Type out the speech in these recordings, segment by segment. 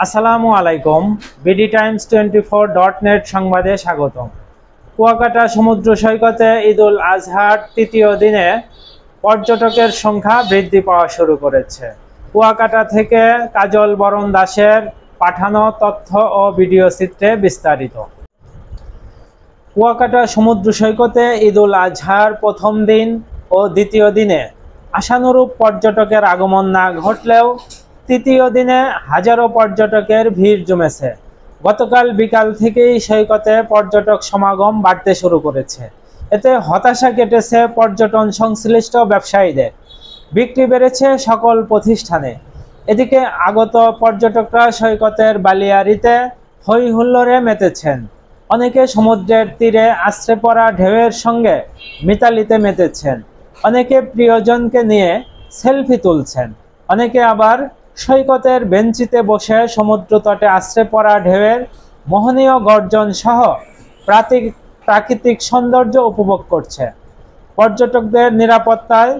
আসসালামু আলাইকুম। BD Times 24.net সংবাদে স্বাগতম। কুয়াকাটা সমুদ্র সৈকতে ঈদুল আজহার তৃতীয় দিনে পর্যটকের সংখ্যা বৃদ্ধি পাওয়া শুরু করেছে। কুয়াকাটা থেকে কাজল বরণ দাসের পাঠানো তথ্য ও ভিডিও চিত্রে বিস্তারিত। কুয়াকাটা সমুদ্র সৈকতে ঈদুল আজহার প্রথম দিন ও দ্বিতীয় দিনে আশানুরূপ পর্যটকের আগমন না ঘটলেও তৃতীয় দিনে হাজারো পর্যটকের ভিড় জমেছে। গতকাল বিকাল থেকেই সৈকতে পর্যটক সমাগম বাড়তে শুরু করেছে। এতে হতাশা কেটেছে পর্যটন সংশ্লিষ্ট ব্যবসায়ীদের। বিক্রি বেড়েছে সকল প্রতিষ্ঠানে। এদিকে আগত পর্যটকরা সৈকতের বালিয়াড়িতে হই হুল্লোড়ে মেতেছেন। অনেকে সমুদ্রের তীরে আছড়ে পড়া ঢেউয়ের সঙ্গে মিতালিতে মেতেছেন। অনেকে প্রিয়জনকে নিয়ে সেলফি তুলছেন। অনেকে আবার সৈকতের বেঞ্চিতে বসে সমুদ্র তটে আছড়ে পড়া ঢেউয়ের মোহনীয় গর্জন সহ প্রাকৃতিক সৌন্দর্য উপভোগ করছে। পর্যটকদের নিরাপত্তায়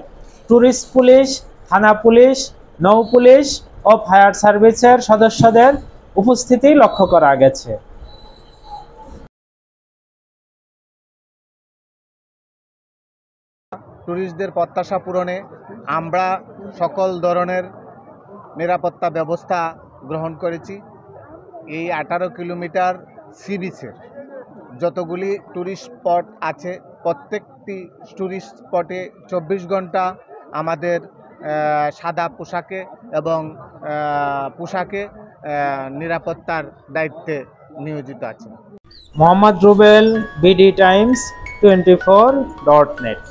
ট্যুরিস্ট পুলিশ, থানা পুলিশ, নৌ পুলিশ ও ফায়ার সার্ভিসের সদস্যদের উপস্থিতি লক্ষ্য করা গেছে। ট্যুরিস্টদের প্রত্যাশা পূরণে আমরা সকল ধরনের নিরাপত্তা ব্যবস্থা গ্রহণ করেছি। এই 18 কিলোমিটার সি বিচের যতগুলি ট্যুরিস্ট স্পট আছে প্রত্যেকটি ট্যুরিস্ট স্পটে 24 ঘন্টা আমাদের সাদা পোশাকে এবং পোশাকে নিরাপত্তার দায়িত্বে নিয়োজিত আছে। Mohammad Rubel, BD Times 24.net।